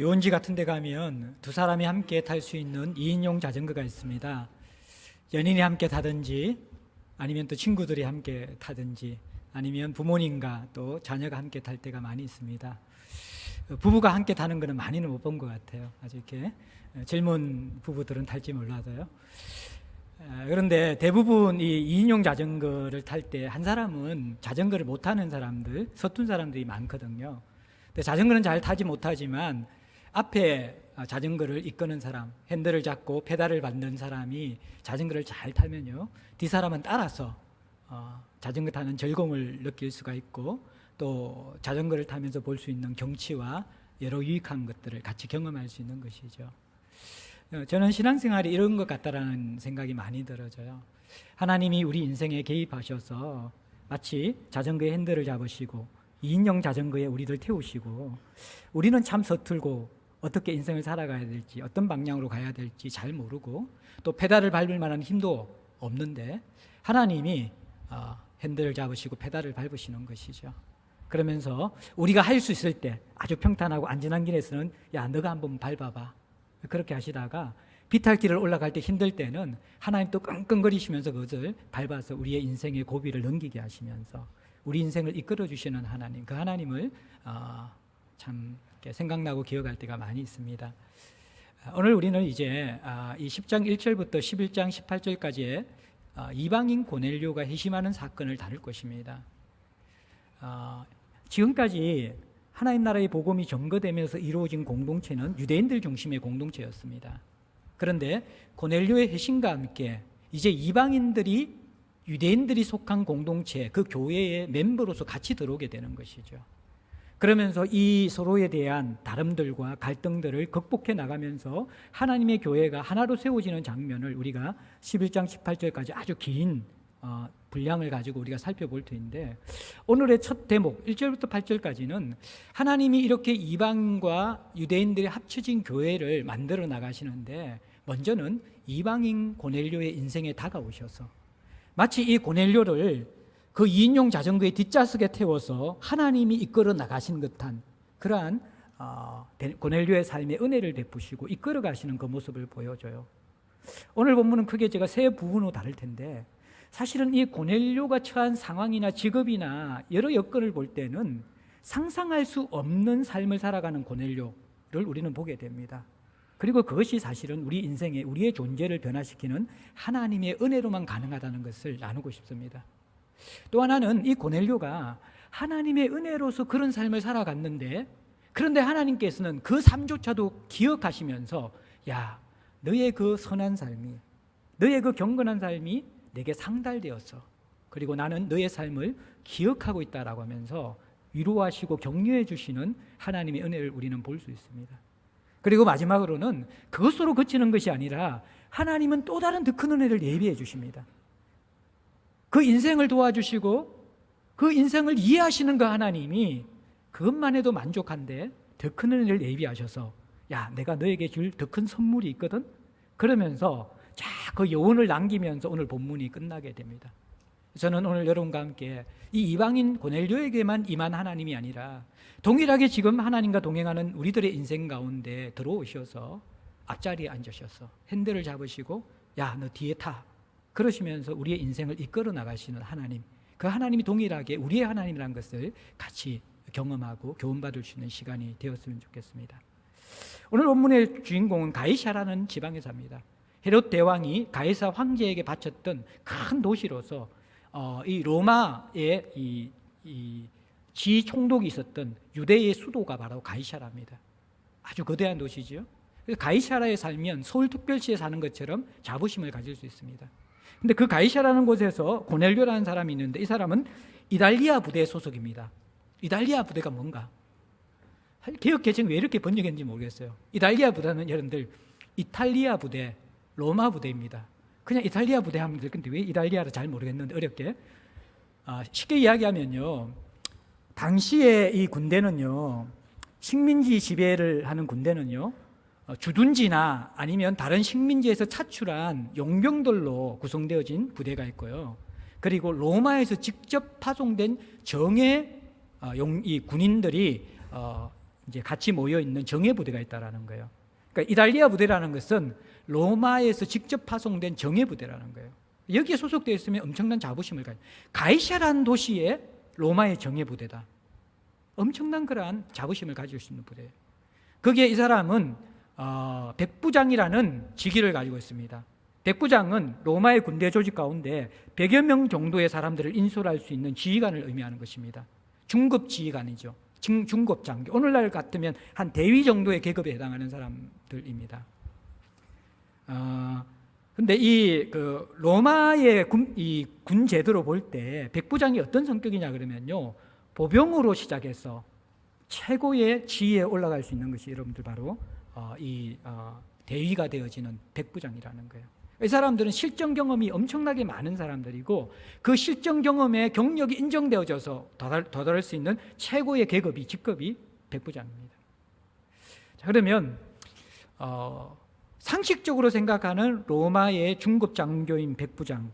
요원지 같은 데 가면 두 사람이 함께 탈 수 있는 2인용 자전거가 있습니다. 연인이 함께 타든지 아니면 또 친구들이 함께 타든지 아니면 부모님과 또 자녀가 함께 탈 때가 많이 있습니다. 부부가 함께 타는 거는 많이는 못 본 것 같아요. 아주 이렇게 젊은 부부들은 탈지 몰라도요. 그런데 대부분 이 2인용 자전거를 탈 때 한 사람은 자전거를 못 타는 사람들, 서툰 사람들이 많거든요. 근데 자전거는 잘 타지 못하지만 앞에 자전거를 이끄는 사람, 핸들을 잡고 페달을 밟는 사람이 자전거를 잘 타면요, 뒷사람은 따라서 자전거 타는 즐거움을 느낄 수가 있고 또 자전거를 타면서 볼 수 있는 경치와 여러 유익한 것들을 같이 경험할 수 있는 것이죠. 저는 신앙생활이 이런 것 같다라는 생각이 많이 들어져요. 하나님이 우리 인생에 개입하셔서 마치 자전거의 핸들을 잡으시고 2인용 자전거에 우리들 태우시고 우리는 참 서툴고 어떻게 인생을 살아가야 될지 어떤 방향으로 가야 될지 잘 모르고 또 페달을 밟을 만한 힘도 없는데 하나님이 핸들을 잡으시고 페달을 밟으시는 것이죠. 그러면서 우리가 할 수 있을 때 아주 평탄하고 안전한 길에서는 야 너가 한번 밟아봐 그렇게 하시다가 비탈길을 올라갈 때 힘들 때는 하나님 또 끙끙거리시면서 그것을 밟아서 우리의 인생의 고비를 넘기게 하시면서 우리 인생을 이끌어 주시는 하나님, 그 하나님을 참 생각나고 기억할 때가 많이 있습니다. 오늘 우리는 이제 이 10장 1절부터 11장 18절까지의 이방인 고넬료가 회심하는 사건을 다룰 것입니다. 지금까지 하나님 나라의 복음이 전거되면서 이루어진 공동체는 유대인들 중심의 공동체였습니다. 그런데 고넬료의 회심과 함께 이제 이방인들이 유대인들이 속한 공동체, 그 교회의 멤버로서 같이 들어오게 되는 것이죠. 그러면서 이 서로에 대한 다름들과 갈등들을 극복해 나가면서 하나님의 교회가 하나로 세워지는 장면을 우리가 11장 18절까지 아주 긴 분량을 가지고 우리가 살펴볼 텐데 오늘의 첫 대목 1절부터 8절까지는 하나님이 이렇게 이방인과 유대인들이 합쳐진 교회를 만들어 나가시는데 먼저는 이방인 고넬료의 인생에 다가오셔서 마치 이 고넬료를 그 2인용 자전거의 뒷좌석에 태워서 하나님이 이끌어 나가신 듯한 그러한 고넬료의 삶의 은혜를 베푸시고 이끌어 가시는 그 모습을 보여줘요. 오늘 본문은 크게 제가 세 부분으로 다룰 텐데 사실은 이 고넬료가 처한 상황이나 직업이나 여러 여건을 볼 때는 상상할 수 없는 삶을 살아가는 고넬료를 우리는 보게 됩니다. 그리고 그것이 사실은 우리 인생에 우리의 존재를 변화시키는 하나님의 은혜로만 가능하다는 것을 나누고 싶습니다. 또 하나는 이 고넬료가 하나님의 은혜로서 그런 삶을 살아갔는데 그런데 하나님께서는 그 삶조차도 기억하시면서 야, 너의 그 선한 삶이 너의 그 경건한 삶이 내게 상달되었어. 그리고 나는 너의 삶을 기억하고 있다라고 하면서 위로하시고 격려해 주시는 하나님의 은혜를 우리는 볼 수 있습니다. 그리고 마지막으로는 그것으로 그치는 것이 아니라 하나님은 또 다른 더 큰 은혜를 예비해 주십니다. 그 인생을 도와주시고 그 인생을 이해하시는 그 하나님이 그것만 해도 만족한데 더 큰 은혜를 예비하셔서 야, 내가 너에게 줄 더 큰 선물이 있거든? 그러면서 그 여운을 남기면서 오늘 본문이 끝나게 됩니다. 저는 오늘 여러분과 함께 이 이방인 고넬료에게만 임한 하나님이 아니라 동일하게 지금 하나님과 동행하는 우리들의 인생 가운데 들어오셔서 앞자리에 앉으셔서 핸들을 잡으시고 야, 너 뒤에 타 그러시면서 우리의 인생을 이끌어 나가시는 하나님, 그 하나님이 동일하게 우리의 하나님이라는 것을 같이 경험하고 교훈받을 수 있는 시간이 되었으면 좋겠습니다. 오늘 본문의 주인공은 가이사라는 지방에 삽니다. 헤롯 대왕이 가이사 황제에게 바쳤던 큰 도시로서 이 로마의 이 지총독이 있었던 유대의 수도가 바로 가이사라입니다. 아주 거대한 도시죠. 가이사라에 살면 서울특별시에 사는 것처럼 자부심을 가질 수 있습니다. 근데 그 가이사라는 곳에서 고넬료라는 사람이 있는데 이 사람은 이달리아 부대 소속입니다. 이달리아 부대가 뭔가? 개혁 개정이 왜 이렇게 번역했는지 모르겠어요. 이달리아 부대는 여러분들 이탈리아 부대, 로마 부대입니다. 그냥 이탈리아 부대 하면 될 건데 왜 이탈리아를 잘 모르겠는데 어렵게 쉽게 이야기하면요, 당시에 이 군대는요, 식민지 지배를 하는 군대는요, 주둔지나 아니면 다른 식민지에서 차출한 용병들로 구성되어진 부대가 있고요, 그리고 로마에서 직접 파송된 정예 이 군인들이 이제 같이 모여 있는 정예 부대가 있다라는 거예요. 그러니까 이탈리아 부대라는 것은 로마에서 직접 파송된 정예 부대라는 거예요. 여기에 소속되어 있으면 엄청난 자부심을 가져. 가이사라는 도시에 로마의 정예 부대다. 엄청난 그러한 자부심을 가질 수 있는 부대예요. 거기에 이 사람은 백부장이라는 직위를 가지고 있습니다. 백부장은 로마의 군대 조직 가운데 100여 명 정도의 사람들을 인솔할 수 있는 지휘관을 의미하는 것입니다. 중급 지휘관이죠. 중급 장교. 오늘날 같으면 한 대위 정도의 계급에 해당하는 사람들입니다. 근데 로마의 군 제도로 볼 때 백부장이 어떤 성격이냐 그러면요, 보병으로 시작해서 최고의 지위에 올라갈 수 있는 것이 여러분들 바로 대위가 되어지는 백부장이라는 거예요. 이 사람들은 실전 경험이 엄청나게 많은 사람들이고 그 실전 경험에 경력이 인정되어져서 도달할 수 있는 최고의 계급이 직급이 백부장입니다. 자, 그러면 상식적으로 생각하는 로마의 중급 장교인 백부장은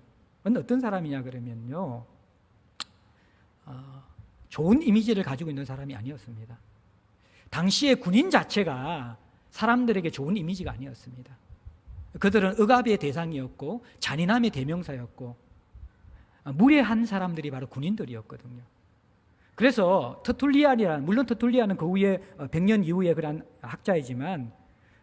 어떤 사람이냐 그러면요, 좋은 이미지를 가지고 있는 사람이 아니었습니다. 당시의 군인 자체가 사람들에게 좋은 이미지가 아니었습니다. 그들은 억압의 대상이었고 잔인함의 대명사였고 무례한 사람들이 바로 군인들이었거든요. 그래서 터툴리안이라는, 물론 터툴리안은 그 후에 100년 이후에 그런 학자이지만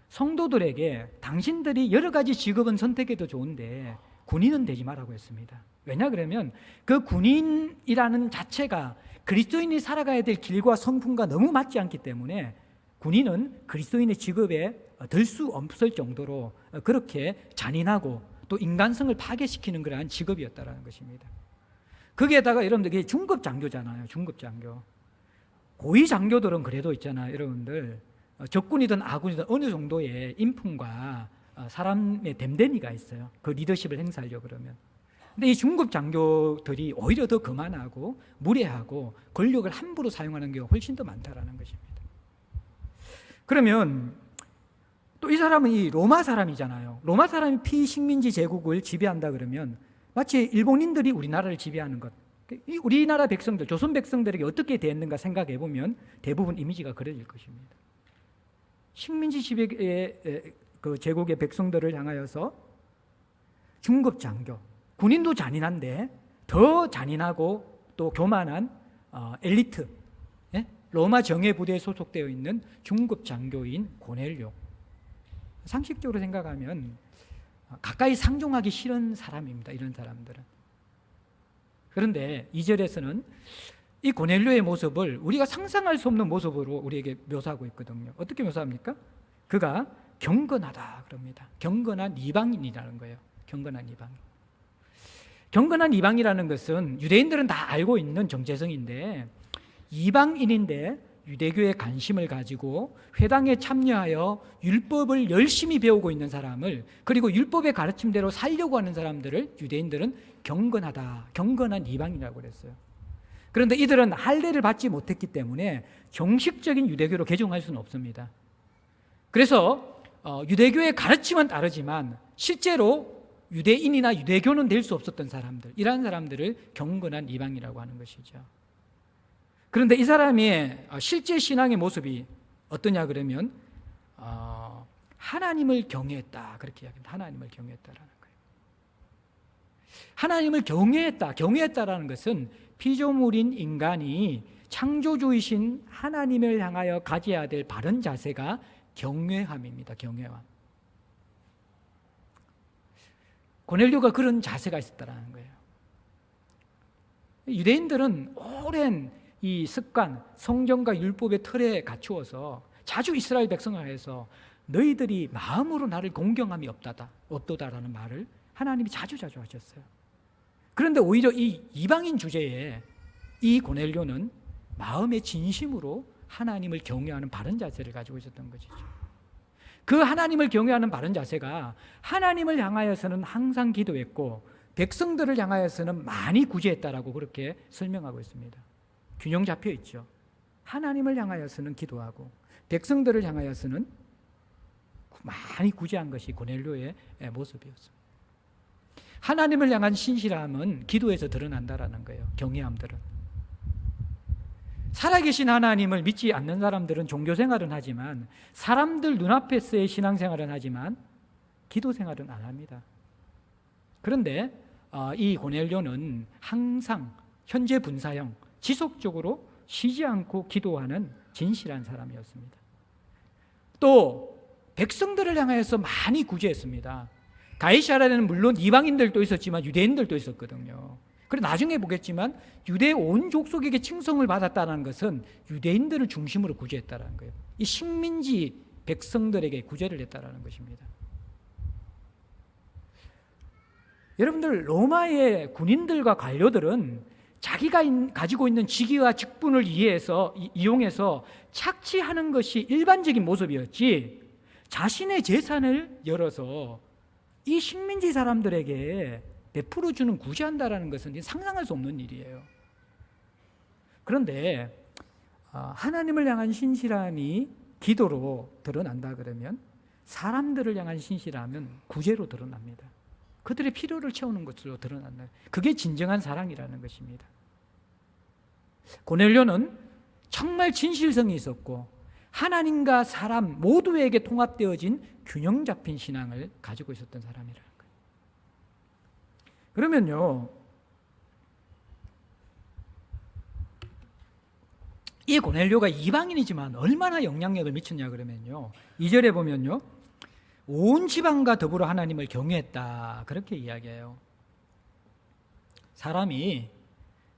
성도들에게 당신들이 여러 가지 직업은 선택해도 좋은데 군인은 되지 말라고 했습니다. 왜냐 그러면 그 군인이라는 자체가 그리스도인이 살아가야 될 길과 성품과 너무 맞지 않기 때문에 군인은 그리스도인의 직업에 들 수 없을 정도로 그렇게 잔인하고 또 인간성을 파괴시키는 그러한 직업이었다는 것입니다. 거기에다가 여러분들 중급 장교잖아요. 중급 장교. 고위 장교들은 그래도 있잖아요. 여러분들 적군이든 아군이든 어느 정도의 인품과 사람의 됨됨이가 있어요. 그 리더십을 행사하려고 그러면. 근데 이 중급 장교들이 오히려 더 거만하고 무례하고 권력을 함부로 사용하는 경우가 훨씬 더 많다라는 것입니다. 그러면 또 이 사람은 이 로마 사람이잖아요. 로마 사람이 피식민지 제국을 지배한다 그러면 마치 일본인들이 우리나라를 지배하는 것, 이 우리나라 백성들, 조선 백성들에게 어떻게 대했는가 생각해 보면 대부분 이미지가 그려질 것입니다. 식민지 지배의 그 제국의 백성들을 향하여서 중급 장교, 군인도 잔인한데 더 잔인하고 또 교만한 엘리트, 로마 정예 부대에 소속되어 있는 중급 장교인 고넬료. 상식적으로 생각하면 가까이 상종하기 싫은 사람입니다. 이런 사람들은. 그런데 2절에서는 이 고넬료의 모습을 우리가 상상할 수 없는 모습으로 우리에게 묘사하고 있거든요. 어떻게 묘사합니까? 그가 경건하다 그럽니다. 경건한 이방인이라는 거예요. 경건한 이방인. 경건한 이방이라는 것은 유대인들은 다 알고 있는 정체성인데, 이방인인데 유대교에 관심을 가지고 회당에 참여하여 율법을 열심히 배우고 있는 사람을, 그리고 율법의 가르침대로 살려고 하는 사람들을 유대인들은 경건하다, 경건한 이방인이라고 그랬어요. 그런데 이들은 할례를 받지 못했기 때문에 정식적인 유대교로 개종할 수는 없습니다. 그래서 유대교의 가르침은 따르지만 실제로 유대인이나 유대교는 될 수 없었던 사람들, 이러한 사람들을 경건한 이방이라고 하는 것이죠. 그런데 이 사람의 실제 신앙의 모습이 어떠냐 그러면 하나님을 경외했다, 그렇게 이야기합니다. 하나님을 경외했다라는 거예요. 하나님을 경외했다라는 것은 피조물인 인간이 창조주이신 하나님을 향하여 가져야 될 바른 자세가 경외함입니다. 경외함. 고넬료가 그런 자세가 있었다라는 거예요. 유대인들은 오랜 이 습관, 성경과 율법의 틀에 갖추어서 자주 이스라엘 백성을 해서 너희들이 마음으로 나를 공경함이 없도다라는 말을 하나님이 자주 하셨어요. 그런데 오히려 이 이방인 주제에 이 고넬료는 마음의 진심으로 하나님을 경외하는 바른 자세를 가지고 있었던 것이죠. 그 하나님을 경외하는 바른 자세가 하나님을 향하여서는 항상 기도했고 백성들을 향하여서는 많이 구제했다라고 그렇게 설명하고 있습니다. 균형 잡혀 있죠. 하나님을 향하여서는 기도하고 백성들을 향하여서는 많이 구제한 것이 고넬료의 모습이었습니다. 하나님을 향한 신실함은 기도에서 드러난다라는 거예요. 경외함들은. 살아계신 하나님을 믿지 않는 사람들은 종교 생활은 하지만, 사람들 눈앞에서의 신앙 생활은 하지만 기도 생활은 안 합니다. 그런데 이 고넬료는 항상 현재 분사형, 지속적으로 쉬지 않고 기도하는 진실한 사람이었습니다. 또 백성들을 향해서 많이 구제했습니다. 가이사랴에는 물론 이방인들도 있었지만 유대인들도 있었거든요. 그리고 나중에 보겠지만 유대 온 족속에게 칭송을 받았다는 것은 유대인들을 중심으로 구제했다는 거예요. 이 식민지 백성들에게 구제를 했다는 것입니다. 여러분들, 로마의 군인들과 관료들은 자기가 가지고 있는 직위와 직분을 이용해서 착취하는 것이 일반적인 모습이었지, 자신의 재산을 열어서 이 식민지 사람들에게 베풀어주는, 구제한다는 것은 상상할 수 없는 일이에요. 그런데 하나님을 향한 신실함이 기도로 드러난다 그러면, 사람들을 향한 신실함은 구제로 드러납니다. 그들의 필요를 채우는 것으로 드러난다. 그게 진정한 사랑이라는 것입니다. 고넬료는 정말 진실성이 있었고 하나님과 사람 모두에게 통합되어진 균형 잡힌 신앙을 가지고 있었던 사람이라는 거예요. 그러면요, 이 고넬료가 이방인이지만 얼마나 영향력을 미쳤냐 그러면요, 2절에 보면요, 온 지방과 더불어 하나님을 경외했다, 그렇게 이야기해요. 사람이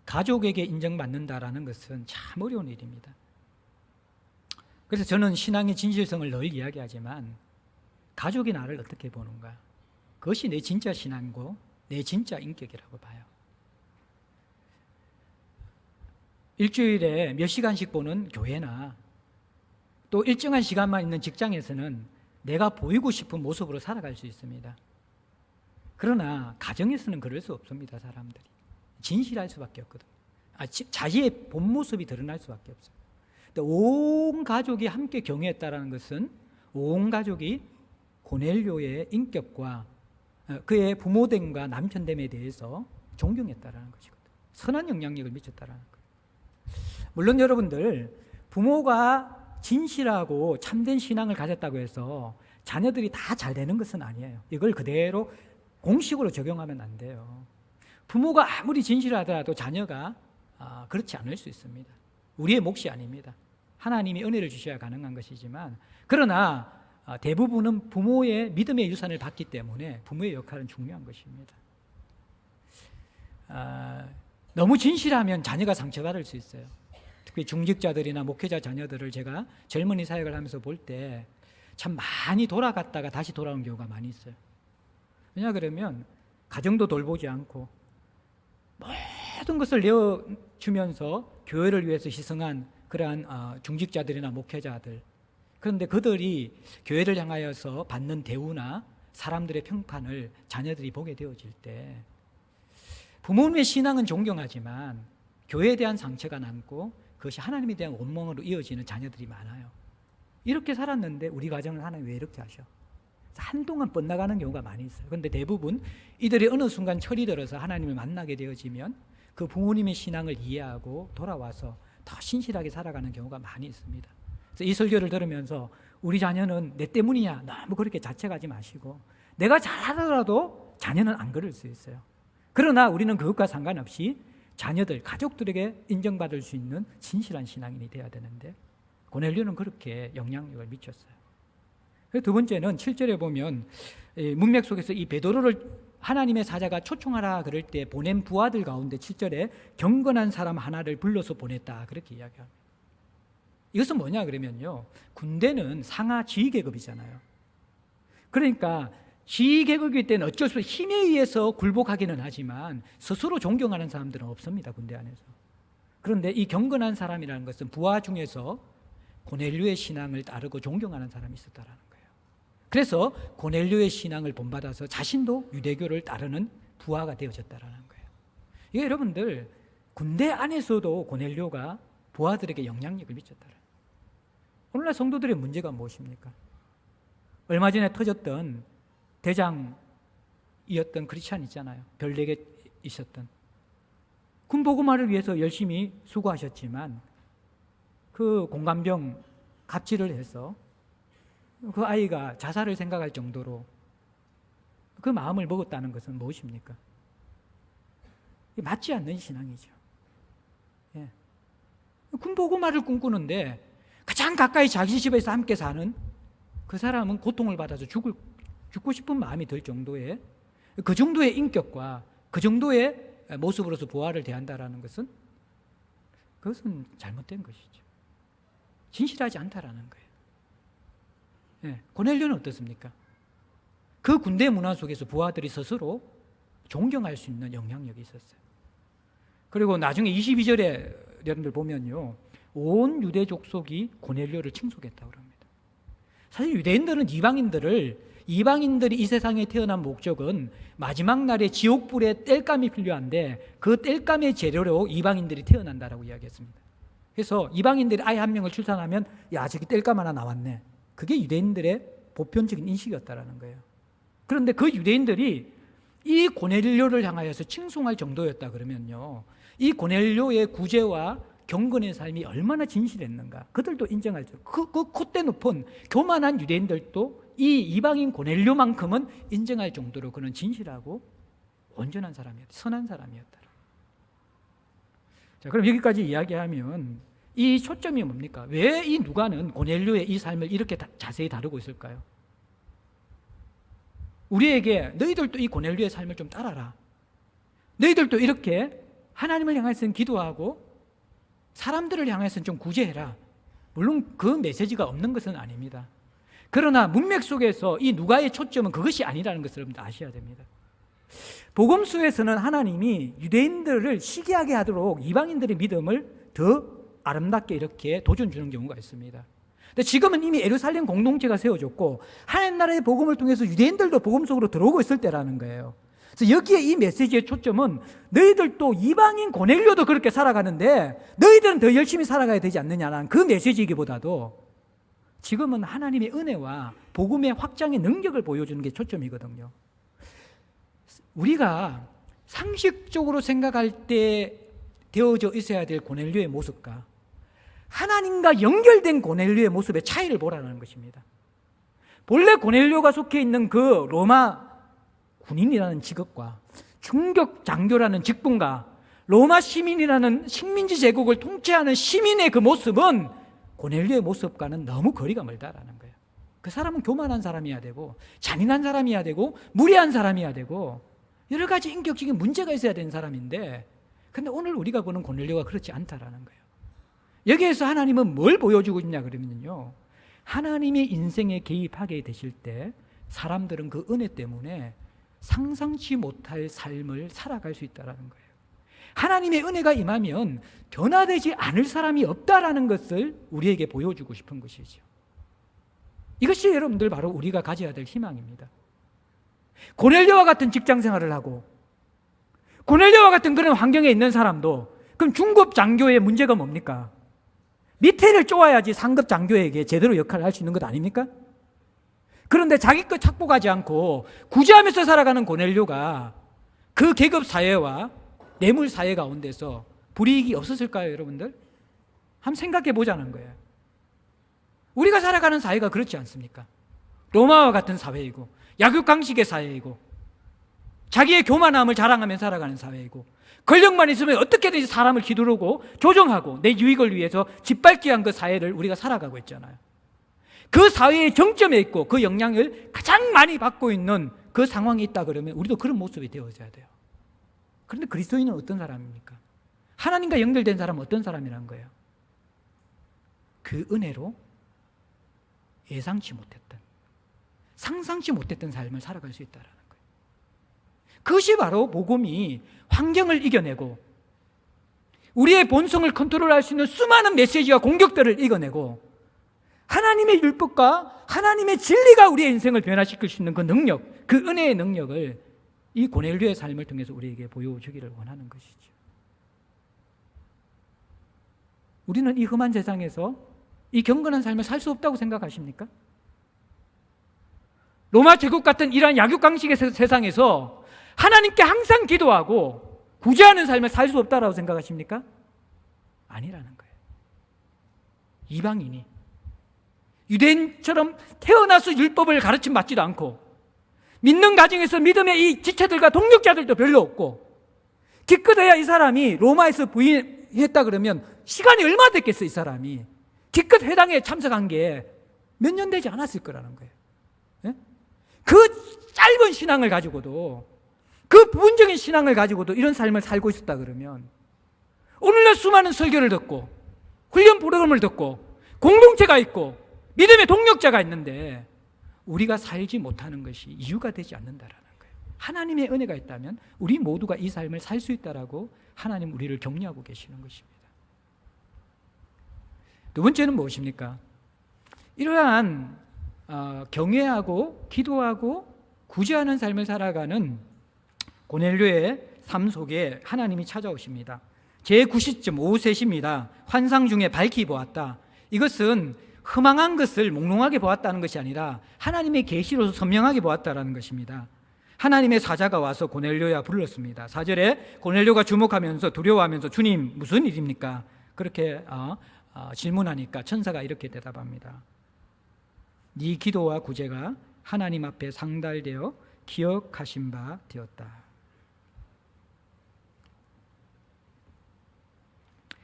가족에게 인정받는다라는 것은 참 어려운 일입니다. 그래서 저는 신앙의 진실성을 늘 이야기하지만, 가족이 나를 어떻게 보는가, 그것이 내 진짜 신앙이고 내 진짜 인격이라고 봐요. 일주일에 몇 시간씩 보는 교회나 또 일정한 시간만 있는 직장에서는 내가 보이고 싶은 모습으로 살아갈 수 있습니다. 그러나 가정에서는 그럴 수 없습니다. 사람들이 진실할 수밖에 없거든요. 자기의 본 모습이 드러날 수밖에 없어요. 온 가족이 함께 경외했다는 것은 온 가족이 고넬료의 인격과 그의 부모됨과 남편됨에 대해서 존경했다는 것이거든요. 선한 영향력을 미쳤다는 거예요. 물론 여러분들, 부모가 진실하고 참된 신앙을 가졌다고 해서 자녀들이 다 잘 되는 것은 아니에요. 이걸 그대로 공식으로 적용하면 안 돼요. 부모가 아무리 진실하더라도 자녀가 그렇지 않을 수 있습니다. 우리의 몫이 아닙니다. 하나님이 은혜를 주셔야 가능한 것이지만, 그러나 대부분은 부모의 믿음의 유산을 받기 때문에 부모의 역할은 중요한 것입니다. 너무 진실하면 자녀가 상처받을 수 있어요. 특히 중직자들이나 목회자 자녀들을 제가 젊은이 사역을 하면서 볼 때 참 많이 돌아갔다가 다시 돌아온 경우가 많이 있어요. 왜냐 그러면 가정도 돌보지 않고 모든 것을 내어주면서 교회를 위해서 희생한 그러한 중직자들이나 목회자들, 그런데 그들이 교회를 향하여서 받는 대우나 사람들의 평판을 자녀들이 보게 되어질 때, 부모님의 신앙은 존경하지만 교회에 대한 상처가 남고 그것이 하나님에 대한 원망으로 이어지는 자녀들이 많아요. 이렇게 살았는데 우리 가정을 하나님 왜 이렇게 하셔? 한동안 뻗나가는 경우가 많이 있어요. 그런데 대부분 이들이 어느 순간 철이 들어서 하나님을 만나게 되어지면 그 부모님의 신앙을 이해하고 돌아와서 더 신실하게 살아가는 경우가 많이 있습니다. 그래서 이 설교를 들으면서 우리 자녀는 내 때문이냐, 너무 그렇게 자책하지 마시고, 내가 잘하더라도 자녀는 안 그럴 수 있어요. 그러나 우리는 그것과 상관없이 자녀들, 가족들에게 인정받을 수 있는 진실한 신앙인이 되어야 되는데, 고넬료는 그렇게 영향력을 미쳤어요. 두 번째는 7절에 보면 문맥 속에서 이 베드로를 하나님의 사자가 초청하라 그럴 때 보낸 부하들 가운데 7절에 경건한 사람 하나를 불러서 보냈다, 그렇게 이야기합니다. 이것은 뭐냐 그러면요, 군대는 상하 지휘계급이잖아요. 그러니까 지휘계급일 때는 어쩔 수 없이 힘에 의해서 굴복하기는 하지만 스스로 존경하는 사람들은 없습니다, 군대 안에서. 그런데 이 경건한 사람이라는 것은 부하 중에서 고넬료의 신앙을 따르고 존경하는 사람이 있었다라는 거예요. 그래서 고넬료의 신앙을 본받아서 자신도 유대교를 따르는 부하가 되어졌다라는 거예요. 이게 여러분들, 군대 안에서도 고넬료가 부하들에게 영향력을 미쳤다라는 거예요. 오늘날 성도들의 문제가 무엇입니까? 얼마 전에 터졌던 대장이었던 크리스찬 있잖아요. 별에게 있었던. 군복음화를 위해서 열심히 수고하셨지만 그 공감병 갑질을 해서 그 아이가 자살을 생각할 정도로 그 마음을 먹었다는 것은 무엇입니까? 맞지 않는 신앙이죠. 예. 군복음화를 꿈꾸는데 가장 가까이 자기 집에서 함께 사는 그 사람은 고통을 받아서 죽고 싶은 마음이 들 정도의 그 정도의 인격과 그 정도의 모습으로서 부활을 대한다라는 것은 그것은 잘못된 것이죠. 진실하지 않다라는 거예요. 예. 고넬료는 어떻습니까? 그 군대 문화 속에서 부하들이 스스로 존경할 수 있는 영향력이 있었어요. 그리고 나중에 22절에 여러분들 보면요, 온 유대 족속이 고넬료를 칭송했다고 합니다. 사실 유대인들은 이방인들이 이 세상에 태어난 목적은 마지막 날에 지옥불에 땔감이 필요한데 그 땔감의 재료로 이방인들이 태어난다라고 이야기했습니다. 그래서 이방인들이 아이 한 명을 출산하면 야, 저기 땔감 하나 나왔네. 그게 유대인들의 보편적인 인식이었다라는 거예요. 그런데 그 유대인들이 이 고넬료를 향하여서 칭송할 정도였다 그러면요, 이 고넬료의 구제와 경건의 삶이 얼마나 진실했는가 그들도 인정할 줄, 그 콧대 높은 교만한 유대인들도 이 이방인 고넬료만큼은 인정할 정도로 그는 진실하고 온전한 사람이었다, 선한 사람이었다. 자, 그럼 여기까지 이야기하면 이 초점이 뭡니까? 왜 이 누가는 고넬료의 이 삶을 이렇게 자세히 다루고 있을까요? 우리에게 너희들도 이 고넬료의 삶을 좀 따라라, 너희들도 이렇게 하나님을 향해서는 기도하고 사람들을 향해서는 좀 구제해라. 물론 그 메시지가 없는 것은 아닙니다. 그러나 문맥 속에서 이 누가의 초점은 그것이 아니라는 것을 여러분들 아셔야 됩니다. 복음서에서는 하나님이 유대인들을 시기하게 하도록 이방인들의 믿음을 더 아름답게 이렇게 도전 주는 경우가 있습니다. 근데 지금은 이미 예루살렘 공동체가 세워졌고 하나님 나라의 복음을 통해서 유대인들도 복음 속으로 들어오고 있을 때라는 거예요. 그래서 여기에 이 메시지의 초점은 너희들도 이방인 고넬료도 그렇게 살아가는데 너희들은 더 열심히 살아가야 되지 않느냐는 그 메시지이기보다도 지금은 하나님의 은혜와 복음의 확장의 능력을 보여주는 게 초점이거든요. 우리가 상식적으로 생각할 때 되어져 있어야 될 고넬료의 모습과 하나님과 연결된 고넬료의 모습의 차이를 보라는 것입니다. 본래 고넬료가 속해 있는 그 로마 군인이라는 직업과 충격 장교라는 직분과 로마 시민이라는 식민지 제국을 통치하는 시민의 그 모습은 고넬료의 모습과는 너무 거리가 멀다라는 거예요. 그 사람은 교만한 사람이어야 되고 잔인한 사람이어야 되고 무례한 사람이어야 되고 여러 가지 인격적인 문제가 있어야 되는 사람인데, 근데 오늘 우리가 보는 고넬료가 그렇지 않다라는 거예요. 여기에서 하나님은 뭘 보여주고 있냐 그러면요, 하나님의 인생에 개입하게 되실 때 사람들은 그 은혜 때문에 상상치 못할 삶을 살아갈 수 있다는 거예요. 하나님의 은혜가 임하면 변화되지 않을 사람이 없다라는 것을 우리에게 보여주고 싶은 것이죠. 이것이 여러분들 바로 우리가 가져야 될 희망입니다. 고넬료와 같은 직장 생활을 하고 고넬료와 같은 그런 환경에 있는 사람도 그럼 중급 장교의 문제가 뭡니까? 밑에를 쪼아야지 상급 장교에게 제대로 역할을 할 수 있는 것 아닙니까? 그런데 자기 것 착복하지 않고 구제하면서 살아가는 고넬료가 그 계급 사회와 뇌물 사회 가운데서 불이익이 없었을까요, 여러분들? 한번 생각해 보자는 거예요. 우리가 살아가는 사회가 그렇지 않습니까? 로마와 같은 사회이고 약육강식의 사회이고 자기의 교만함을 자랑하며 살아가는 사회이고 권력만 있으면 어떻게든지 사람을 휘두르고 조종하고 내 유익을 위해서 짓밟기 한 그 사회를 우리가 살아가고 있잖아요. 그 사회의 정점에 있고 그 영향을 가장 많이 받고 있는 그 상황이 있다 그러면 우리도 그런 모습이 되어져야 돼요. 그런데 그리스도인은 어떤 사람입니까? 하나님과 연결된 사람은 어떤 사람이라는 거예요? 그 은혜로 예상치 못했던, 상상치 못했던 삶을 살아갈 수 있다는 거예요. 그것이 바로 복음이 환경을 이겨내고 우리의 본성을 컨트롤할 수 있는 수많은 메시지와 공격들을 이겨내고 하나님의 율법과 하나님의 진리가 우리의 인생을 변화시킬 수 있는 그 능력, 그 은혜의 능력을 이 고넬료의 삶을 통해서 우리에게 보여주기를 원하는 것이죠. 우리는 이 험한 세상에서 이 경건한 삶을 살 수 없다고 생각하십니까? 로마 제국 같은 이러한 약육강식의 세상에서 하나님께 항상 기도하고 구제하는 삶을 살 수 없다고 생각하십니까? 아니라는 거예요. 이방인이 유대인처럼 태어나서 율법을 가르침 받지도 않고 믿는 가정에서 믿음의 이 지체들과 동력자들도 별로 없고 기껏해야 이 사람이 로마에서 부인했다 그러면 시간이 얼마 됐겠어. 이 사람이 기껏 회당에 참석한 게 몇 년 되지 않았을 거라는 거예요. 예? 그 짧은 신앙을 가지고도, 그 부분적인 신앙을 가지고도 이런 삶을 살고 있었다 그러면 오늘날 수많은 설교를 듣고 훈련 프로그램을 듣고 공동체가 있고 믿음의 동력자가 있는데 우리가 살지 못하는 것이 이유가 되지 않는다라는 거예요. 하나님의 은혜가 있다면 우리 모두가 이 삶을 살 수 있다라고 하나님 우리를 격려하고 계시는 것입니다. 두 번째는 무엇입니까? 이러한 경외하고 기도하고 구제하는 삶을 살아가는 고넬료의 삶 속에 하나님이 찾아오십니다. 제90.5셋입니다. 환상 중에 밝히 보았다. 이것은 허망한 것을 몽롱하게 보았다는 것이 아니라 하나님의 계시로서 선명하게 보았다라는 것입니다. 하나님의 사자가 와서 고넬료야 불렀습니다. 4절에 고넬료가 주목하면서 두려워하면서 주님 무슨 일입니까? 그렇게 질문하니까 천사가 이렇게 대답합니다. 네 기도와 구제가 하나님 앞에 상달되어 기억하신 바 되었다.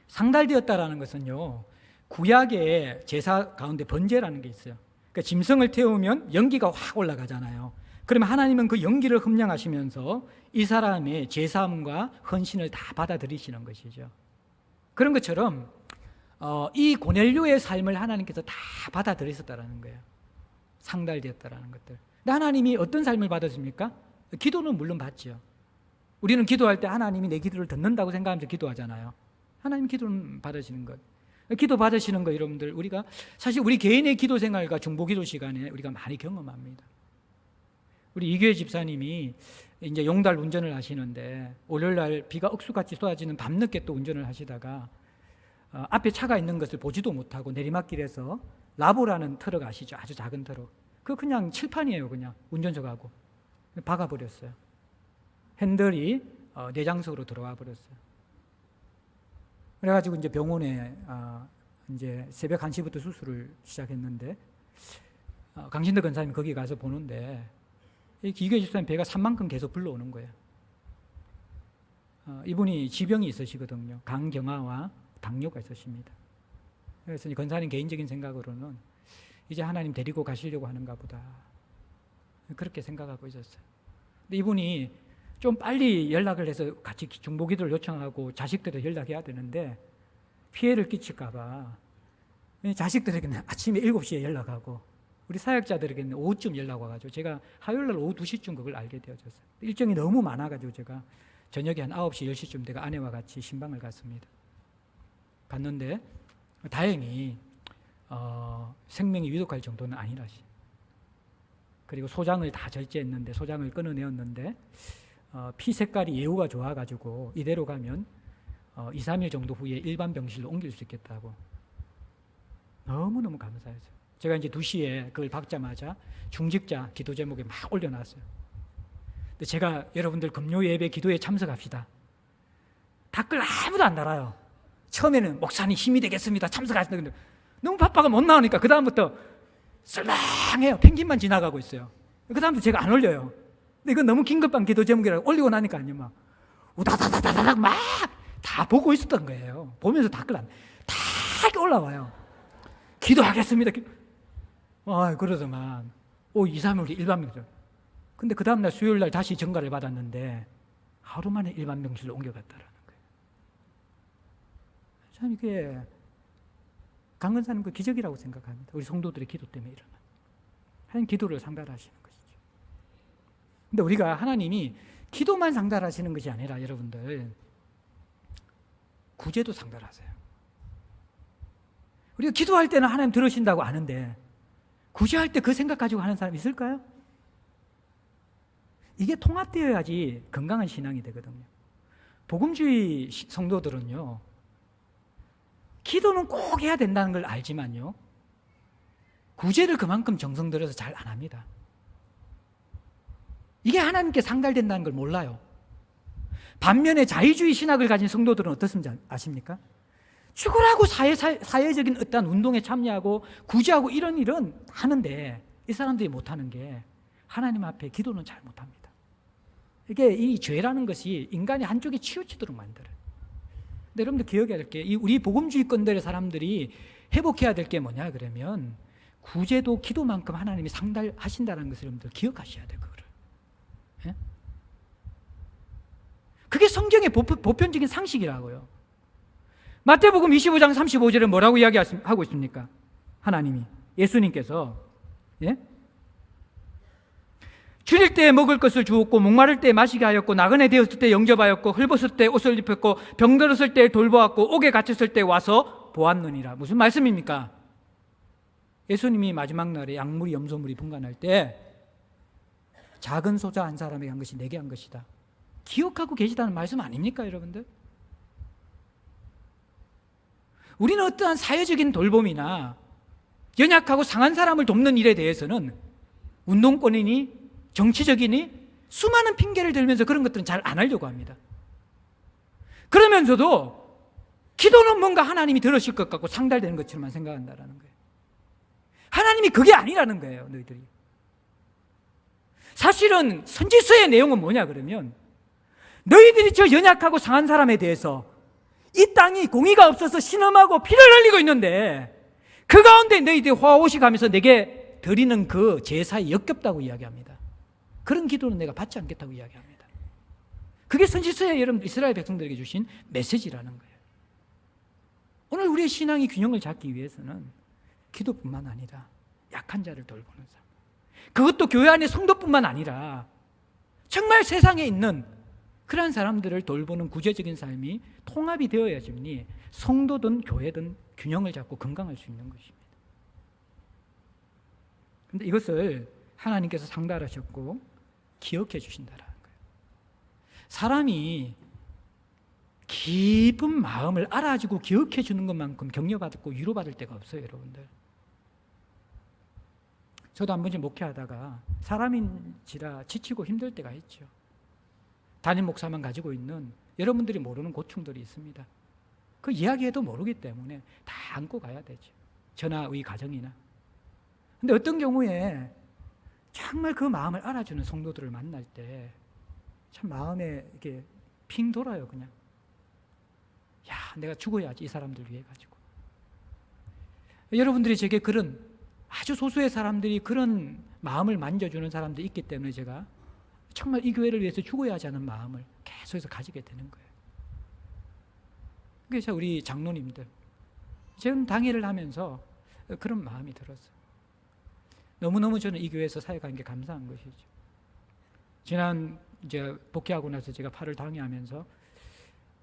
상달되었다라는 것은요, 구약의 제사 가운데 번제라는 게 있어요. 그러니까 짐승을 태우면 연기가 확 올라가잖아요. 그러면 하나님은 그 연기를 흡량하시면서 이 사람의 제사함과 헌신을 다 받아들이시는 것이죠. 그런 것처럼 이 고넬료의 삶을 하나님께서 다 받아들이셨다라는 거예요. 상달되었다라는 것들. 근데 하나님이 어떤 삶을 받으십니까? 기도는 물론 받죠. 우리는 기도할 때 하나님이 내 기도를 듣는다고 생각하면서 기도하잖아요. 하나님 기도는 받으시는 것. 기도 받으시는 거 여러분들 우리가 사실 우리 개인의 기도 생활과 중보기도 시간에 우리가 많이 경험합니다. 우리 이교회 집사님이 이제 용달 운전을 하시는데 월요일날 비가 억수같이 쏟아지는 밤늦게 또 운전을 하시다가 앞에 차가 있는 것을 보지도 못하고 내리막길에서 라보라는 트럭 아시죠? 아주 작은 트럭. 그거 그냥 칠판이에요. 그냥 운전석하고 박아버렸어요. 핸들이 내장석으로 들어와 버렸어요. 그래가지고 이제 병원에 이제 새벽 1시부터 수술을 시작했는데 강신덕 권사님이 거기 가서 보는데 이 기계 집사님 배가 산만큼 계속 불러오는 거예요. 이분이 지병이 있으시거든요. 간경화와 당뇨가 있으십니다. 그래서 권사님 개인적인 생각으로는 이제 하나님 데리고 가시려고 하는가 보다 그렇게 생각하고 있었어요. 근데 이분이 좀 빨리 연락을 해서 같이 중보기도를 요청하고 자식들을 연락해야 되는데 피해를 끼칠까 봐 자식들에게는 아침에 7시에 연락하고 우리 사역자들에게는 오후쯤 연락 와가지고 제가 화요일날 오후 2시쯤 그걸 알게 되어졌어요. 일정이 너무 많아가지고 제가 저녁에 한 9시, 10시쯤 내가 아내와 같이 신방을 갔습니다. 갔는데 다행히 생명이 위독할 정도는 아니라시. 그리고 소장을 다 절제했는데 소장을 끊어내었는데 피 색깔이 예후가 좋아가지고 이대로 가면 2, 3일 정도 후에 일반 병실로 옮길 수 있겠다고 너무너무 감사했어요. 제가 이제 2시에 그걸 받자마자 중직자 기도 제목에 막 올려놨어요. 근데 제가 여러분들 금요 예배 기도에 참석합시다. 댓글 아무도 안 달아요. 처음에는 목사님 힘이 되겠습니다. 참석하시다. 근데 너무 바빠가 못 나오니까 그 다음부터 썰렁해요. 펭귄만 지나가고 있어요. 그 다음부터 제가 안 올려요. 근데 이건 너무 긴급한 기도 제목이라고 올리고 나니까 아니요 막 우다다다다닥 막 다 보고 있었던 거예요. 보면서 댓글 다 이렇게 올라와요. 기도하겠습니다. 그러더만 2, 3일 일반 병실. 근데 그 다음날 수요일날 다시 전가를 받았는데 하루 만에 일반 병실로 옮겨갔다라는 거예요. 참 이게 강건사는 그 기적이라고 생각합니다. 우리 성도들의 기도 때문에 일어난. 하나님 기도를 상달하시는 것이죠. 근데 우리가 하나님이 기도만 상달하시는 것이 아니라 여러분들 구제도 상달하세요. 우리가 기도할 때는 하나님 들으신다고 아는데 구제할 때 그 생각 가지고 하는 사람 있을까요? 이게 통합되어야지 건강한 신앙이 되거든요. 복음주의 성도들은요, 기도는 꼭 해야 된다는 걸 알지만요, 구제를 그만큼 정성 들여서 잘 안 합니다. 이게 하나님께 상달된다는 걸 몰라요. 반면에 자의주의 신학을 가진 성도들은 어떻습니까? 아십니까? 죽으라고 사회적인 어떤 운동에 참여하고 구제하고 이런 일은 하는데 이 사람들이 못하는 게 하나님 앞에 기도는 잘 못합니다. 이게 이 죄라는 것이 인간이 한쪽에 치우치도록 만들어요. 근데 여러분들 기억해야 될 게 이 우리 복음주의권들의 사람들이 회복해야 될 게 뭐냐 그러면 구제도 기도만큼 하나님이 상달하신다는 것을 여러분들 기억하셔야 돼요. 그거를. 예? 그게 성경의 보편적인 상식이라고요. 마태복음 25장 35절에 뭐라고 이야기하고 있습니까? 하나님이 예수님께서 예? 줄일 때 먹을 것을 주었고 목마를 때 마시게 하였고 나그네 되었을 때 영접하였고 헐벗을 때 옷을 입혔고 병들었을 때 돌보았고 옥에 갇혔을 때 와서 보았느니라. 무슨 말씀입니까? 예수님이 마지막 날에 양물이 염소물이 분간할 때 작은 소자 한 사람에게 한 것이 내게 한 것이다. 기억하고 계시다는 말씀 아닙니까, 여러분들? 우리는 어떠한 사회적인 돌봄이나 연약하고 상한 사람을 돕는 일에 대해서는 운동권이니 정치적이니 수많은 핑계를 들면서 그런 것들은 잘 안 하려고 합니다. 그러면서도 기도는 뭔가 하나님이 들으실 것 같고 상달되는 것처럼만 생각한다는 거예요. 하나님이 그게 아니라는 거예요, 너희들이. 사실은 선지서의 내용은 뭐냐 그러면 너희들이 저 연약하고 상한 사람에 대해서 이 땅이 공의가 없어서 신음하고 피를 흘리고 있는데 그 가운데 너희들이 화오시 가면서 내게 드리는 그 제사에 역겹다고 이야기합니다. 그런 기도는 내가 받지 않겠다고 이야기합니다. 그게 선지서에 여러분 이스라엘 백성들에게 주신 메시지라는 거예요. 오늘 우리의 신앙의 균형을 잡기 위해서는 기도뿐만 아니라 약한 자를 돌보는 삶, 그것도 교회 안의 성도뿐만 아니라 정말 세상에 있는 그런 사람들을 돌보는 구체적인 삶이 통합이 되어야지니 성도든 교회든 균형을 잡고 건강할 수 있는 것입니다. 그런데 이것을 하나님께서 상달하셨고 기억해 주신다라는 거예요. 사람이 깊은 마음을 알아주고 기억해 주는 것만큼 격려받고 위로받을 때가 없어요, 여러분들. 저도 한 번씩 목회하다가 사람인지라 지치고 힘들 때가 있죠. 담임 목사만 가지고 있는 여러분들이 모르는 고충들이 있습니다. 그 이야기해도 모르기 때문에 다 안고 가야 되죠. 저나 우리 가정이나. 근데 어떤 경우에 정말 그 마음을 알아주는 성도들을 만날 때 참 마음에 이렇게 핑 돌아요, 그냥. 야, 내가 죽어야지 이 사람들 위해 가지고. 여러분들이 제게 그런 아주 소수의 사람들이 그런 마음을 만져주는 사람들이 있기 때문에 제가 정말 이 교회를 위해서 죽어야 하지 않은 마음을 계속해서 가지게 되는 거예요. 그래서 우리 장로님들, 저는 당회를 하면서 그런 마음이 들었어요. 너무너무 저는 이 교회에서 사역하는 게 감사한 것이죠. 지난 이제 복귀하고 나서 제가 8월 당회하면서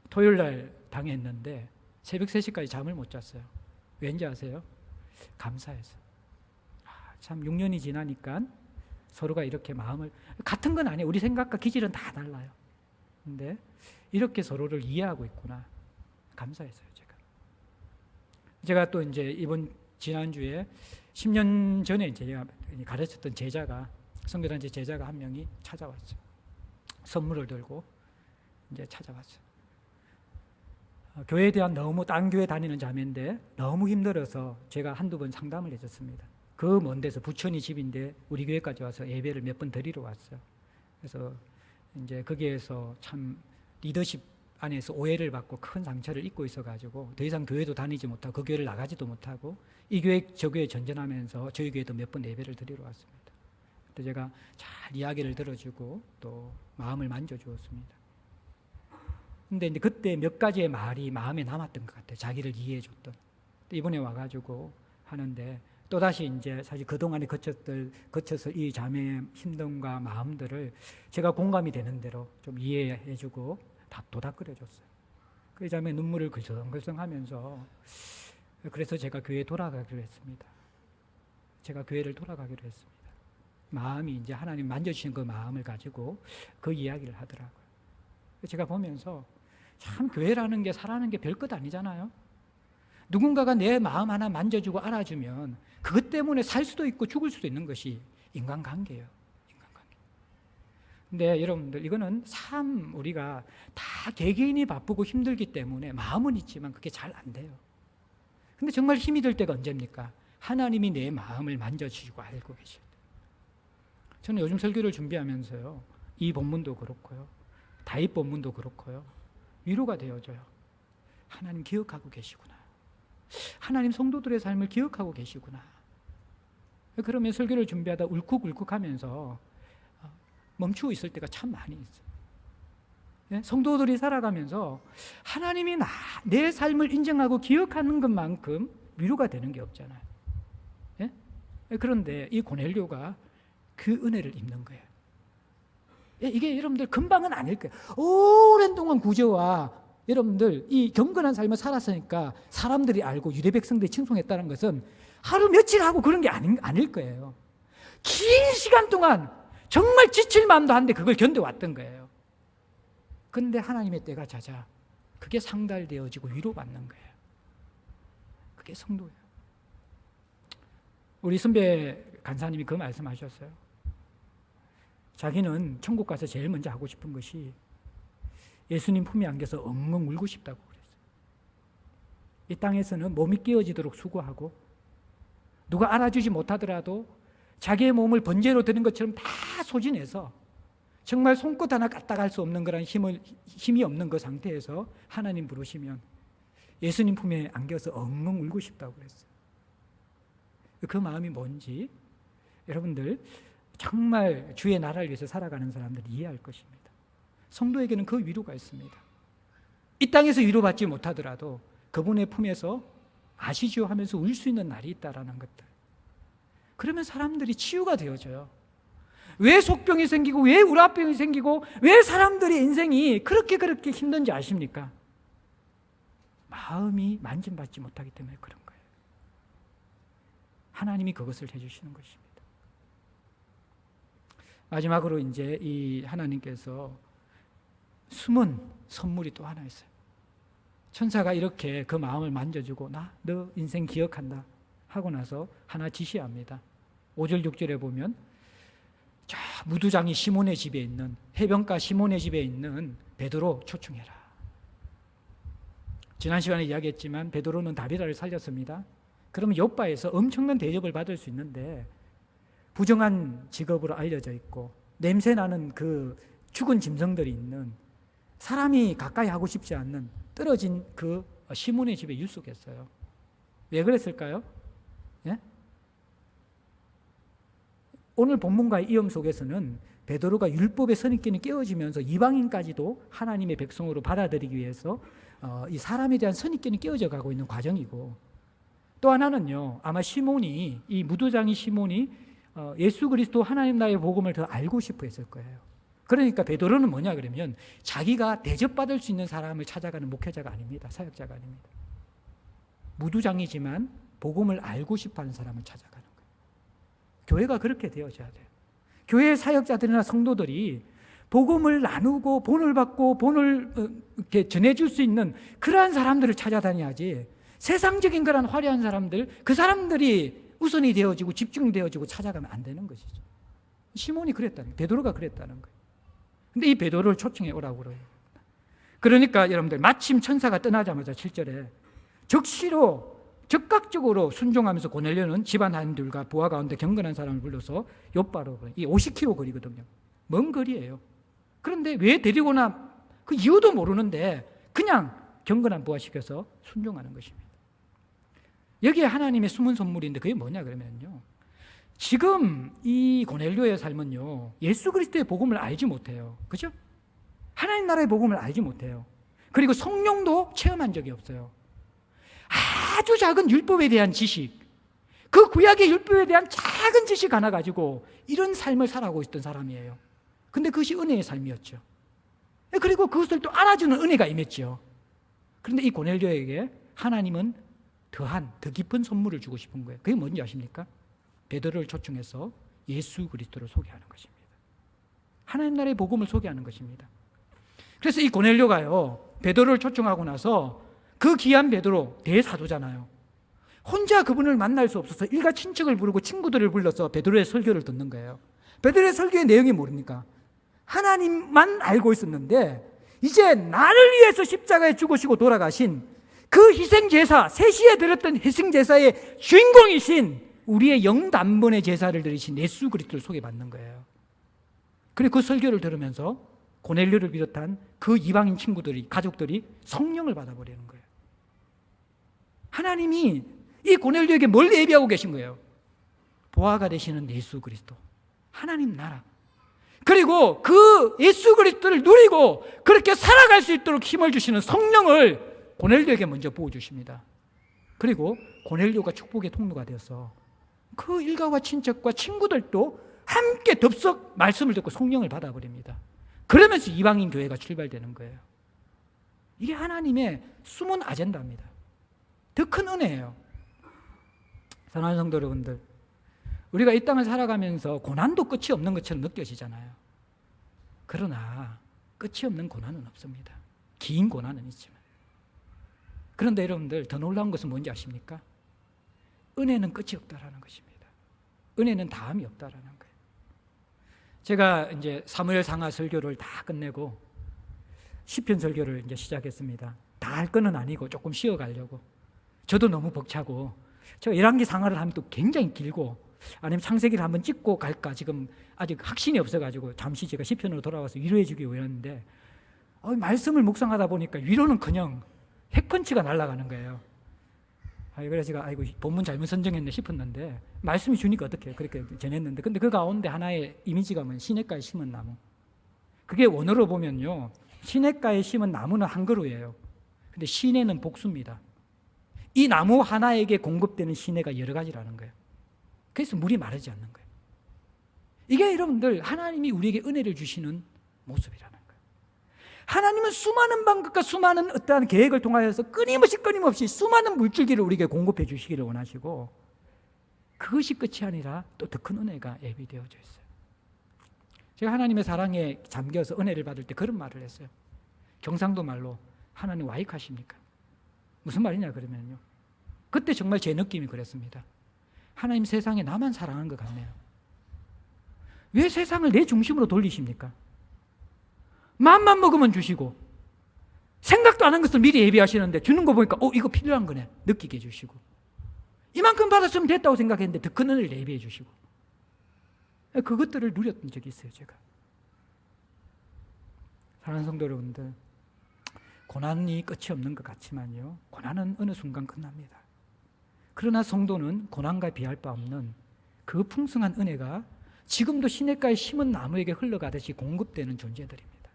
토요일 날 당회했는데 새벽 3시까지 잠을 못 잤어요. 왠지 아세요? 감사해서. 참 6년이 지나니까 서로가 이렇게 마음을, 같은 건 아니에요. 우리 생각과 기질은 다 달라요. 근데 이렇게 서로를 이해하고 있구나. 감사했어요, 제가 또 이제 지난주에 10년 전에 제가 가르쳤던 제자가, 선교단체 제자가 한 명이 찾아왔어요. 선물을 들고 이제 찾아왔어요. 교회에 대한 딴 교회 다니는 자매인데 너무 힘들어서 제가 한두 번 상담을 해줬습니다. 그 먼 데서 부천이 집인데 우리 교회까지 와서 예배를 몇 번 드리러 왔어요. 그래서 이제 거기에서 참 리더십 안에서 오해를 받고 큰 상처를 입고 있어가지고 더 이상 교회도 다니지 못하고 그 교회를 나가지도 못하고 이 교회 저 교회 전전하면서 저희 교회도 몇 번 예배를 드리러 왔습니다. 그때 제가 잘 이야기를 들어주고 또 마음을 만져주었습니다. 근데 이제 그때 몇 가지의 말이 마음에 남았던 것 같아요. 자기를 이해해줬던. 이번에 와가지고 하는데 또다시 이제 사실 그동안에 거쳐서 이 자매의 힘듦과 마음들을 제가 공감이 되는 대로 좀 이해해주고 다 도닥거려줬어요. 그 자매 눈물을 글썽글썽 하면서 그래서 제가 교회에 돌아가기로 했습니다. 제가 교회를 돌아가기로 했습니다. 마음이 이제 하나님 만져주신 그 마음을 가지고 그 이야기를 하더라고요. 제가 보면서 참 교회라는 게 살아가는 게 별것 아니잖아요. 누군가가 내 마음 하나 만져주고 알아주면 그것 때문에 살 수도 있고 죽을 수도 있는 것이 인간관계예요. 인간관계. 근데 여러분들 이거는 참 우리가 다 개개인이 바쁘고 힘들기 때문에 마음은 있지만 그게 잘 안 돼요. 근데 정말 힘이 들 때가 언제입니까? 하나님이 내 마음을 만져주시고 알고 계실 때. 저는 요즘 설교를 준비하면서요, 이 본문도 그렇고요, 다윗 본문도 그렇고요, 위로가 되어져요. 하나님 기억하고 계시구나. 하나님 성도들의 삶을 기억하고 계시구나. 그러면 설교를 준비하다 울컥울컥하면서 멈추고 있을 때가 참 많이 있어요. 성도들이 살아가면서 하나님이 내 삶을 인정하고 기억하는 것만큼 위로가 되는 게 없잖아요. 그런데 이 고넬료가 그 은혜를 입는 거예요. 이게 여러분들 금방은 아닐 거예요. 오랜 동안 구제와 여러분들 이 경건한 삶을 살았으니까 사람들이 알고 유대 백성들이 칭송했다는 것은 하루 며칠 하고 그런 게 아닐 거예요. 긴 시간 동안 정말 지칠 마음도 한데 그걸 견뎌왔던 거예요. 그런데 하나님의 때가 잦아 그게 상달되어지고 위로받는 거예요. 그게 성도예요. 우리 선배 간사님이 그 말씀하셨어요. 자기는 천국 가서 제일 먼저 하고 싶은 것이 예수님 품에 안겨서 엉엉 울고 싶다고 그랬어요. 이 땅에서는 몸이 깨어지도록 수고하고 누가 알아주지 못하더라도 자기의 몸을 번제로 드는 것처럼 다 소진해서 정말 손끝 하나 까딱할 수 없는 그런 힘이 없는 그 상태에서 하나님 부르시면 예수님 품에 안겨서 엉엉 울고 싶다고 그랬어요. 그 마음이 뭔지 여러분들 정말 주의 나라를 위해서 살아가는 사람들이 이해할 것입니다. 성도에게는 그 위로가 있습니다. 이 땅에서 위로받지 못하더라도 그분의 품에서 아시죠 하면서 울 수 있는 날이 있다라는 것들. 그러면 사람들이 치유가 되어져요. 왜 속병이 생기고 왜 우라병이 생기고 왜 사람들의 인생이 그렇게 힘든지 아십니까? 마음이 만짐받지 못하기 때문에 그런 거예요. 하나님이 그것을 해주시는 것입니다. 마지막으로 이제 이 하나님께서 숨은 선물이 또 하나 있어요. 천사가 이렇게 그 마음을 만져주고 너 인생 기억한다 하고 나서 하나 지시합니다. 5절 6절에 보면 저 무두장이 시몬의 집에 있는 해변가 시몬의 집에 있는 베드로 초청해라. 지난 시간에 이야기했지만 베드로는 다비라를 살렸습니다. 그러면 요바에서 엄청난 대접을 받을 수 있는데 부정한 직업으로 알려져 있고 냄새나는 그 죽은 짐승들이 있는 사람이 가까이 하고 싶지 않는 떨어진 그 시몬의 집에 유숙했어요. 왜 그랬을까요? 예? 오늘 본문과의 이음 속에서는 베드로가 율법의 선입견이 깨어지면서 이방인까지도 하나님의 백성으로 받아들이기 위해서 이 사람에 대한 선입견이 깨어져 가고 있는 과정이고, 또 하나는요, 아마 시몬이, 이 무도장이 시몬이 예수 그리스도 하나님 나라의 복음을 더 알고 싶어 했을 거예요. 그러니까 베드로는 뭐냐 그러면 자기가 대접받을 수 있는 사람을 찾아가는 목회자가 아닙니다. 사역자가 아닙니다. 무두장이지만 복음을 알고 싶어하는 사람을 찾아가는 거예요. 교회가 그렇게 되어져야 돼요. 교회 사역자들이나 성도들이 복음을 나누고 본을 받고 본을 이렇게 전해줄 수 있는 그러한 사람들을 찾아다녀야지, 세상적인 그런 화려한 사람들, 그 사람들이 우선이 되어지고 집중되어지고 찾아가면 안 되는 것이죠. 시몬이 그랬다는 거예요. 베드로가 그랬다는 거예요. 근데 이 베드로를 초청해 오라고 그래요. 그러니까 여러분들 마침 천사가 떠나자마자 7절에 적시로 적극적으로 순종하면서 고넬료는 집안 하인들과 부하 가운데 경건한 사람을 불러서 요바로, 이 50km 거리거든요. 먼 거리예요. 그런데 왜 데리고나 그 이유도 모르는데 그냥 경건한 부하 시켜서 순종하는 것입니다. 여기에 하나님의 숨은 선물인데 그게 뭐냐 그러면요, 지금 이 고넬료의 삶은요, 예수 그리스도의 복음을 알지 못해요. 그죠? 하나님 나라의 복음을 알지 못해요. 그리고 성령도 체험한 적이 없어요. 아주 작은 율법에 대한 지식, 그 구약의 율법에 대한 작은 지식 하나 가지고 이런 삶을 살아가고 있던 사람이에요. 근데 그것이 은혜의 삶이었죠. 그리고 그것을 또 알아주는 은혜가 임했죠. 그런데 이 고넬료에게 하나님은 더 깊은 선물을 주고 싶은 거예요. 그게 뭔지 아십니까? 베드로를 초청해서 예수 그리스도를 소개하는 것입니다. 하나님 나라의 복음을 소개하는 것입니다. 그래서 이 고넬료가요, 베드로를 초청하고 나서 그 귀한 베드로, 대사도잖아요. 혼자 그분을 만날 수 없어서 일가 친척을 부르고 친구들을 불러서 베드로의 설교를 듣는 거예요. 베드로의 설교의 내용이 뭡니까? 하나님만 알고 있었는데 이제 나를 위해서 십자가에 죽으시고 돌아가신 그 희생제사, 세시에 드렸던 희생제사의 주인공이신 우리의 영단번의 제사를 드리신 예수 그리스도를 소개받는 거예요. 그리고 그 설교를 들으면서 고넬료를 비롯한 그 이방인 친구들이, 가족들이 성령을 받아버리는 거예요. 하나님이 이 고넬료에게 뭘 예비하고 계신 거예요? 보화가 되시는 예수 그리스도, 하나님 나라, 그리고 그 예수 그리스도를 누리고 그렇게 살아갈 수 있도록 힘을 주시는 성령을 고넬료에게 먼저 부어주십니다. 그리고 고넬료가 축복의 통로가 되어서 그 일가와 친척과 친구들도 함께 덥석 말씀을 듣고 성령을 받아버립니다. 그러면서 이방인 교회가 출발되는 거예요. 이게 하나님의 숨은 아젠다입니다. 더 큰 은혜예요. 사랑하는 성도 여러분들, 우리가 이 땅을 살아가면서 고난도 끝이 없는 것처럼 느껴지잖아요. 그러나 끝이 없는 고난은 없습니다. 긴 고난은 있지만. 그런데 여러분들, 더 놀라운 것은 뭔지 아십니까? 은혜는 끝이 없다라는 것입니다. 은혜는 다음이 없다라는 거예요. 제가 이제 사무엘 상하 설교를 다 끝내고 시편 설교를 이제 시작했습니다. 다 할 거는 아니고 조금 쉬어가려고. 저도 너무 벅차고, 제가 열왕기 상하를 하면 또 굉장히 길고, 아니면 창세기를 한번 찍고 갈까 지금 아직 확신이 없어가지고 잠시 제가 시편으로 돌아와서 위로해 주기 원했는데, 말씀을 묵상하다 보니까 위로는커녕 핵펀치가 날아가는 거예요. 그래서 제가 본문 잘못 선정했네 싶었는데, 말씀이 주니까 어떻게 그렇게 전했는데, 근데 그 가운데 하나의 이미지가 뭐냐, 시냇가에 심은 나무. 그게 원어로 보면요, 시냇가에 심은 나무는 한 그루예요. 근데 시내는 복수입니다. 이 나무 하나에게 공급되는 시내가 여러 가지라는 거예요. 그래서 물이 마르지 않는 거예요. 이게 여러분들 하나님이 우리에게 은혜를 주시는 모습이라는 거예요. 하나님은 수많은 방법과 수많은 어떠한 계획을 통하여서 끊임없이 수많은 물줄기를 우리에게 공급해 주시기를 원하시고, 그것이 끝이 아니라 또 더 큰 은혜가 예비되어져 있어요. 제가 하나님의 사랑에 잠겨서 은혜를 받을 때 그런 말을 했어요. 경상도 말로, 하나님 와이카십니까? 무슨 말이냐 그러면요, 그때 정말 제 느낌이 그랬습니다. 하나님 세상에 나만 사랑한 것 같네요. 왜 세상을 내 중심으로 돌리십니까? 마음만 먹으면 주시고, 생각도 안 한 것을 미리 예비하시는데 주는 거 보니까 이거 필요한 거네 느끼게 해주시고, 이만큼 받았으면 됐다고 생각했는데 더 큰 은혜를 예비해 주시고, 그것들을 누렸던 적이 있어요. 제가. 사랑하는 성도 여러분들, 고난이 끝이 없는 것 같지만요, 고난은 어느 순간 끝납니다. 그러나 성도는 고난과 비할 바 없는 그 풍성한 은혜가 지금도 시냇가에 심은 나무에게 흘러가듯이 공급되는 존재들입니다.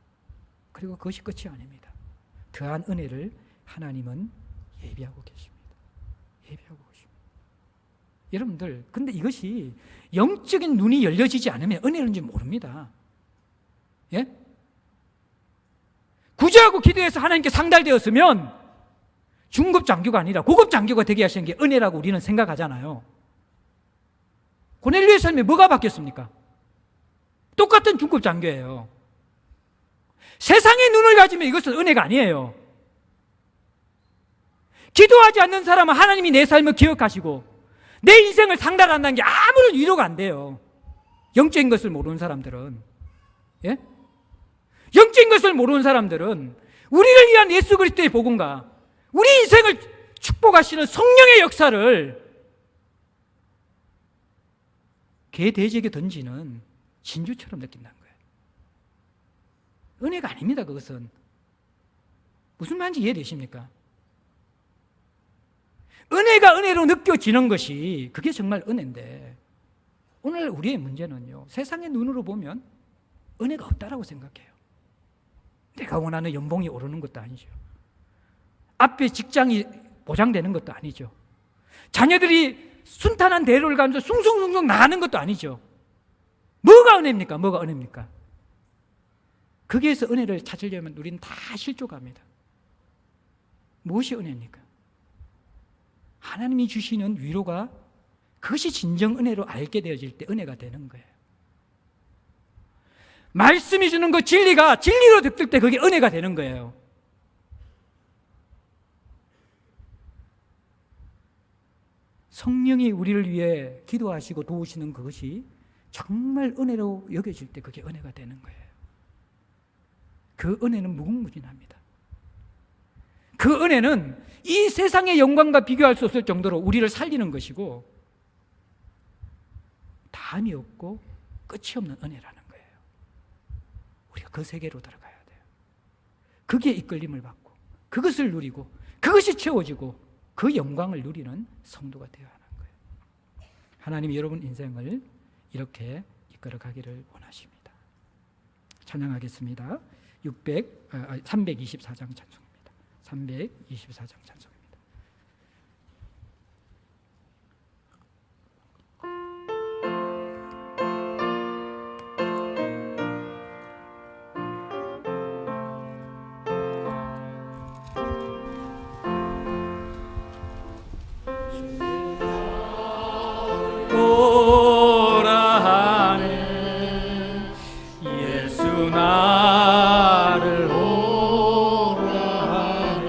그리고 그것이 끝이 아닙니다. 더한 은혜를 하나님은 예비하고 계십니다. 예비하고 계십니다. 여러분들, 근데 이것이 영적인 눈이 열려지지 않으면 은혜는지 모릅니다. 예? 구제하고 기도해서 하나님께 상달되었으면 중급 장교가 아니라 고급 장교가 되게 하시는 게 은혜라고 우리는 생각하잖아요. 고넬료의 삶에 뭐가 바뀌었습니까? 똑같은 중급 장교예요. 세상의 눈을 가지면 이것은 은혜가 아니에요. 기도하지 않는 사람은 하나님이 내 삶을 기억하시고 내 인생을 상달한다는 게 아무런 위로가 안 돼요. 영적인 것을 모르는 사람들은. 예? 영적인 것을 모르는 사람들은 우리를 위한 예수 그리스도의 복음과 우리 인생을 축복하시는 성령의 역사를 개 돼지에게 던지는 진주처럼 느낀다는 거예요. 은혜가 아닙니다. 그것은. 무슨 말인지 이해되십니까? 은혜가 은혜로 느껴지는 것이 그게 정말 은혜인데, 오늘 우리의 문제는요, 세상의 눈으로 보면 은혜가 없다라고 생각해요. 내가 원하는 연봉이 오르는 것도 아니죠. 앞에 직장이 보장되는 것도 아니죠. 자녀들이 순탄한 대로를 가면서 숭숭숭숭 나가는 것도 아니죠. 뭐가 은혜입니까? 뭐가 은혜입니까? 거기에서 은혜를 찾으려면 우리는 다 실족합니다. 무엇이 은혜입니까? 하나님이 주시는 위로가, 그것이 진정 은혜로 알게 되어질 때 은혜가 되는 거예요. 말씀이 주는 그 진리가 진리로 듣을 때 그게 은혜가 되는 거예요. 성령이 우리를 위해 기도하시고 도우시는 그것이 정말 은혜로 여겨질 때 그게 은혜가 되는 거예요. 그 은혜는 무궁무진합니다. 그 은혜는 이 세상의 영광과 비교할 수 없을 정도로 우리를 살리는 것이고 다함이 없고 끝이 없는 은혜라는 거예요. 우리가 그 세계로 들어가야 돼요. 거기에 이끌림을 받고 그것을 누리고 그것이 채워지고 그 영광을 누리는 성도가 되어야 하는 거예요. 하나님이 여러분 인생을 이렇게 이끌어가기를 원하십니다. 찬양하겠습니다. 324장 찬송입니다. 324장 찬송입니다. 오라 하네 예수 나를 오라 하네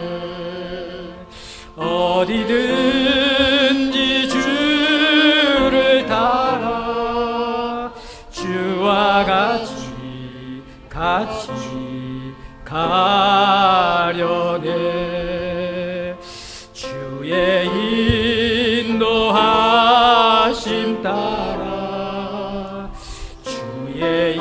어디든지 주를 따라 주와 같이 가려네 주의 인도하심 따라 주의